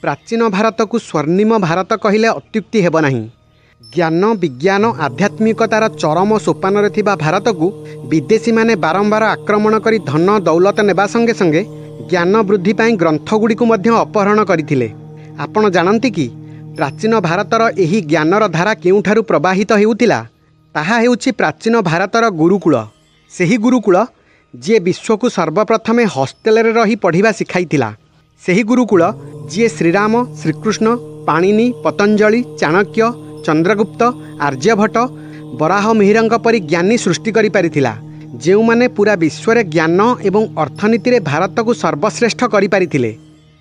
प्राचीन भारत को स्वर्णिम भारत कहले अत्युक्ति हेब नाही। ज्ञान विज्ञान आध्यात्मिकतार चरम सोपान भारत को विदेशी माने बारंबार आक्रमण कर धन दौलत नेबा संगे संगे ज्ञान वृद्धि पाई ग्रंथगुड़ी को मध्य अपहरण करथिले। आपण जानती कि प्राचीन भारतर एही ज्ञानर धारा केउठारु प्रवाहित हेउतिला? ताहा हेउछि प्राचीन भारतर गुरुकुल। सेही गुरुकुल जी विश्व को सर्वप्रथमे हॉस्टेल रे रही पढ़िबा सिखाइथिला। सेही गुरुकुल जी श्रीराम श्रीकृष्ण पाणिनि पतंजलि चाणक्य चंद्रगुप्त आर्यभट्ट बराह मिहिरंक परी ज्ञानी सृष्टि करि पारिथिला, जेउ माने पूरा विश्व रे ज्ञान एवं अर्थनीति रे भारत को सर्वश्रेष्ठ करि पारिथिले।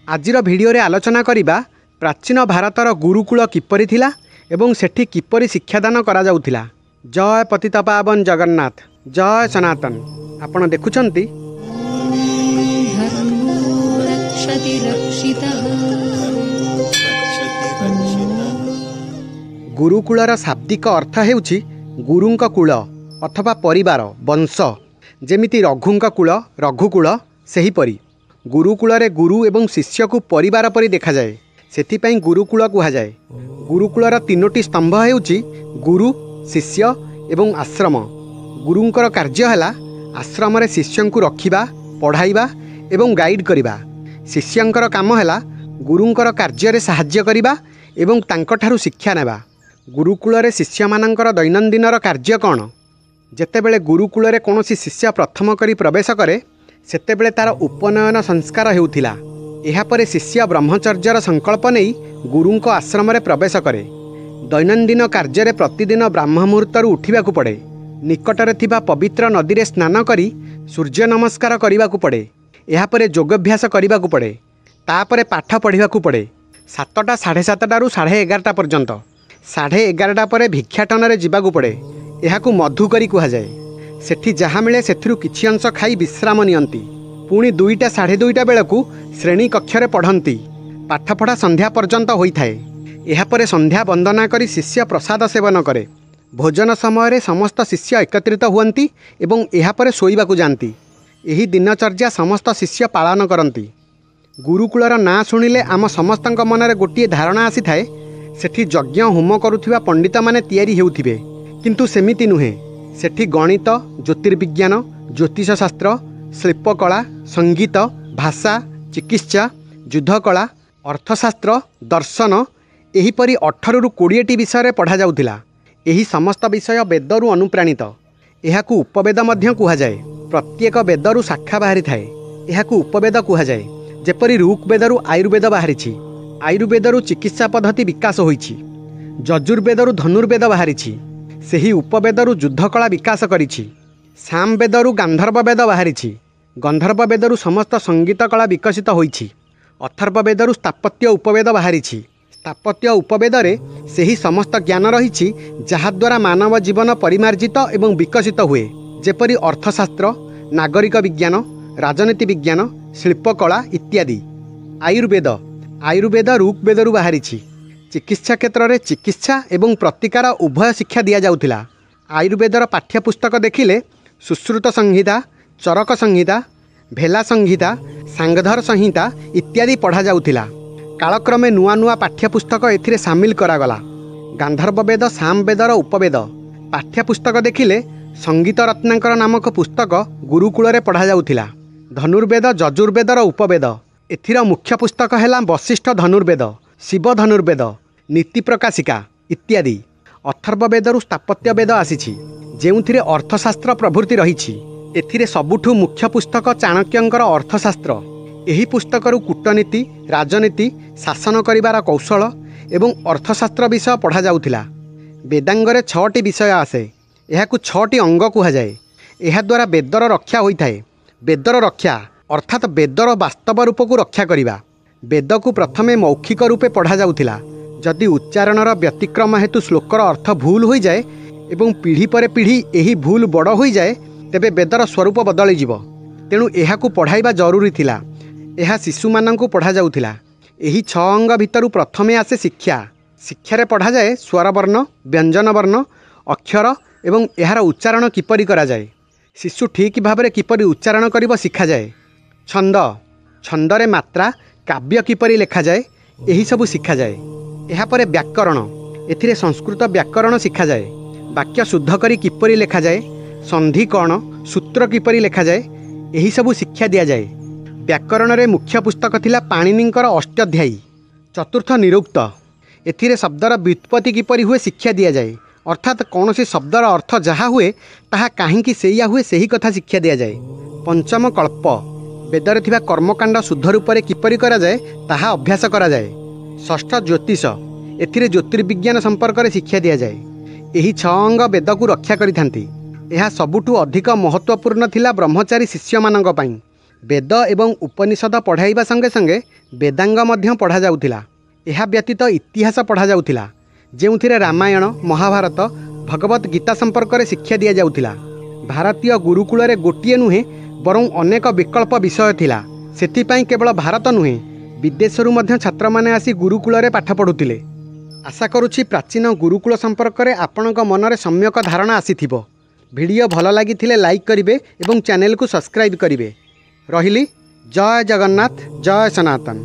आजिर भिडियो रे आलोचना करिबा प्राचीन भारतर गुरुकुल किपरि थिला एवं सेठी किपरि शिक्षादान करा जाउथिला। जय पतितपावन जगन्नाथ, जय सनातन। आपण देखुछंती गुरुकुलर शाब्दिक अर्थ हेउछि गुरुंक कुल अथवा परिवार वंश। जेमिति रघुंक कुल रघुकुल, सेहीपरि गुरुकुल रे गुरु एवं शिष्य को परिवार परि देखा जाए, सेथिपई गुरुकुल कुहाଯାଏ। गुरुकुलर तीनोटी स्तंभ हेउछि गुरु शिष्य एवं आश्रम। गुरुंकर कार्य हैला आश्रम रे शिष्य को रखिबा पढ़ाइबा एवं गाइड करिबा। शिष्यंकर काम हैला गुरुंकर कार्य रे सहाय्य करिबा एवं तांकठारु शिक्षा नेबा। गुरुकुल रे शिष्य मानंकर दैनंदिनर कार्य कौन? जेतेबेले गुरुकुल रे कोनोसी शिष्य प्रथम करी प्रवेश करे सेतेबेले तार उपनयन संस्कार हेउथिला। एहा परे शिष्य ब्रह्मचर्यर संकल्प नहीं गुरुंक आश्रम रे प्रवेश करे। दैनंदिन कार्य रे प्रतिदिन ब्राह्म मुहूर्तरु उठिबाकू पड़े। निकटरे थिबा पवित्र नदी रे स्नान करी सूर्य नमस्कार करिबाकू पड़े। एहा परे योगाभ्यास करिबाकू पड़े। तापरे पाठ पढ़िबाकू पड़े 7टा 7:30 11:30 पर्यंत। 11:30 पर भिक्षाटन रे जिबाकू पड़े। एहाकू मधुकरी कुहाଯାଏ। सेठी जहाँ मिले सेथिरु किछि अंश खाई विश्राम नियंती। पुणी 2टा 2:30 बेलकू श्रेणी कक्षरे पढ़ंती। पाठपढ़ा संध्या पर्यंत होइथाए। एहा परे संध्या वंदना करी शिष्य प्रसाद सेवन करे। भोजन समय रे समस्त शिष्य एकत्रित हुअंती एवं एहा परे शोइबाकू जांती। एही दिनचर्या समस्त शिष्य पालन करंती। गुरुकुलर ना शुणिले आम समस्तंक मनरे गोटिए धारणा आसी थाए, सेठी यज्ञ होम करुथिबा पंडित माने तैयारी हेउथिबे, किंतु सेमिति नुहे। सेठी गणित ज्योतिर्विज्ञान ज्योतिष शास्त्र शिल्पकला संगीत भाषा चिकित्सा युद्धकला अर्थशास्त्र दर्शन एहीपरि 18 ରୁ 20ଟି विषय पढ़ा जाउथिला। एही समस्त विषय वेदरु अनुप्राणित। एहाकू उपवेद मध्य कुहाଯାଏ। प्रत्येक वेदरु शाखा बाहरी थाए। एहाकू उपवेद कुहाଯାଏ। जेपरि ऋग्वेदरु आयुर्वेद बाहरिछि, आयुर्वेदरु चिकित्सा पद्धति विकास होइछि, यजुर्वेदरु धनुर्वेद बाहरिछि, सेही उपवेदरु युद्धकला विकास करिछि। सामवेदरु गांधर्व वेद बाहरिछि, गंधर्व वेदरु समस्त संगीत कला विकसित होइछि। अथर्ववेदरु स्थापत्य उपवेद बाहरिछि। स्थापत्य उपवेदरे सेही समस्त ज्ञान रहिछि जहाद्वारा मानव जीवन परिमार्जित एवं विकसित हुए, जेपरि अर्थशास्त्र नागरिक विज्ञान राजनीति विज्ञान शिल्पकला इत्यादि। आयुर्वेद आयुर्वेद ऋग्वेदरु बाहरिछि। चिकित्सा क्षेत्र में चिकित्सा एवं प्रतिकार उभय शिक्षा दि जाउथिला। आयुर्वेदर पाठ्यपुस्तक देखिले सुश्रुत संहिता चरक संहिता भेला संहिता सांगधर संहिता इत्यादि पढ़ा जाउथिला। कालक्रमे नुआ नुआ पाठ्यपुस्तक एथिरे सामिल करागला। गांधर्व वेद सामवेदर उपवेद पाठ्यपुस्तक देखिले संगीत रत्नाकर नामक पुस्तक गुरुकुल रे पढ़ा जाउथिला। धनुर्वेद यजुर्वेदर उपवेद एथिर मुख्य पुस्तक है वशिष्ठ धनुर्वेद शिव धनुर्वेद नीति प्रकाशिका इत्यादि। अथर्ववेदरु स्थापत्य वेद आसीछि, जेउथिरे अर्थशास्त्र प्रभृति रहिछि। एथिरे सबुठु मुख्य पुस्तक चाणक्यंकर अर्थशास्त्र। एही पुस्तकरु कूटनीति राजनीति शासन करिवार कौशल एवं अर्थशास्त्र विषय पढ़ा जाउथिला। वेदांगरे 6टी विषय आसे। एहाकू 6टी अंग कुहाଯାଏ। एहा द्वारा वेदर रक्षा होइथाए। वेदर रक्षा अर्थात वेदर वास्तव रूप को रक्षा करिबा। वेद को प्रथमे मौखिक रूपे पढ़ा जाउथिला। जदि उच्चारणर व्यतिक्रम हेतु श्लोकर अर्थ भूल हो जाए एवं पीढ़ी पर पीढ़ी यही भूल बड़ हो जाए, तेबे वेदर स्वरूप बदली जीव। तेणु एहाकू पढ़ाइबा जरूरी थिला। एहा शिशु मानंकू पढ़ा जाउथिला। एही 6 अंग भितरु प्रथमे आसे शिक्षा। शिक्षारे पढ़ा जाए स्वरवर्ण व्यंजन वर्ण अक्षर एवं एहार उच्चारण किपरि करा जाए। शिशु ठीक भाव किपरि उच्चारण करिब शिखा जाए। छंद छंदरे मात्रा काव्य किपरि लेखा जाए ଏହି ସବୁ ଶିଖାଯାଏ। ଏହାପରେ ବ୍ୟାକରଣ, ଏଥିରେ ସଂସ୍କୃତ ବ୍ୟାକରଣ ଶିଖାଯାଏ। ବାକ୍ୟ ଶୁଦ୍ଧ କରି କିପରି ଲେଖାଯାଏ, ସନ୍ଧି କ'ଣ, ସୂତ୍ର କିପରି ଲେଖାଯାଏ, ଏହି ସବୁ ଶିକ୍ଷା ଦିଆଯାଏ। ବ୍ୟାକରଣରେ ମୁଖ୍ୟ ପୁସ୍ତକ ଥିଲା ପାଣିନିଙ୍କର ଅଷ୍ଟାଧ୍ୟାୟୀ। ଚତୁର୍ଥ ନିରୁକ୍ତ, ଏଥିରେ ଶବ୍ଦର ବ୍ୟୁତ୍ପତ୍ତି କିପରି ହୁଏ ଶିକ୍ଷା ଦିଆଯାଏ। ଅର୍ଥାତ୍ କୌଣସି ଶବ୍ଦର ଅର୍ଥ ଯାହା ହୁଏ ତାହା କାହିଁକି ସେଇଆ ହୁଏ ସେହି କଥା ଶିକ୍ଷା ଦିଆଯାଏ। ପଞ୍ଚମ କଳ୍ପ, ବେଦରେ ଥିବା କର୍ମକାଣ୍ଡ ଶୁଦ୍ଧ ରୂପରେ କିପରି କରାଯାଏ ତାହା ଅଭ୍ୟାସ କରାଯାଏ। ଷଷ୍ଠ ଜ୍ୟୋତିଷ, ଏଥିରେ ଜ୍ୟୋତିର୍ବିଜ୍ଞାନ ସମ୍ପର୍କରେ ଶିକ୍ଷା ଦିଆଯାଏ। ଏହି 6 ଅଙ୍ଗ ବେଦକୁ ରକ୍ଷା କରିଥାନ୍ତି। ଏହା ସବୁଠୁ ଅଧିକ ମହତ୍ତ୍ୱପୂର୍ଣ୍ଣ ଥିଲା ବ୍ରହ୍ମଚାରୀ ଶିଷ୍ୟମାନଙ୍କ ପାଇଁ। ବେଦ ଏବଂ ଉପନିଷଦ ପଢ଼ାଇବା ସଙ୍ଗେ ସଙ୍ଗେ ବେଦାଙ୍ଗ ମଧ୍ୟ ପଢ଼ାଯାଉଥିଲା। ଏହା ବ୍ୟତୀତ ଇତିହାସ ପଢ଼ାଯାଉଥିଲା, ଯେଉଁଥିରେ ରାମାୟଣ, ମହାଭାରତ, ଭଗବତ ଗୀତା ସମ୍ପର୍କରେ ଶିକ୍ଷା ଦିଆଯାଉଥିଲା। ଭାରତୀୟ ଗୁରୁକୁଳରେ ଗୋଟିଏ ନୁହେଁ ବରଂ ଅନେକ ବିକଳ୍ପ ବିଷୟ ଥିଲା। ସେଥିପାଇଁ କେବଳ ଭାରତ ନୁହେଁ, ବିଦେଶରୁ ମଧ୍ୟ ଛାତ୍ରମାନେ ଆସି ଗୁରୁକୁଳରେ ପାଠ ପଢ଼ୁଥିଲେ। ଆଶା କରୁଛି ପ୍ରାଚୀନ ଗୁରୁକୁଳ ସମ୍ପର୍କରେ ଆପଣଙ୍କ ମନରେ ସମ୍ୟକ ଧାରଣା ଆସିଥିବ। ଭିଡ଼ିଓ ଭଲ ଲାଗିଥିଲେ ଲାଇକ୍ କରିବେ ଏବଂ ଚ୍ୟାନେଲକୁ ସବସ୍କ୍ରାଇବ୍ କରିବେ। ରହିଲି। ଜୟ ଜଗନ୍ନାଥ, ଜୟ ସନାତନ।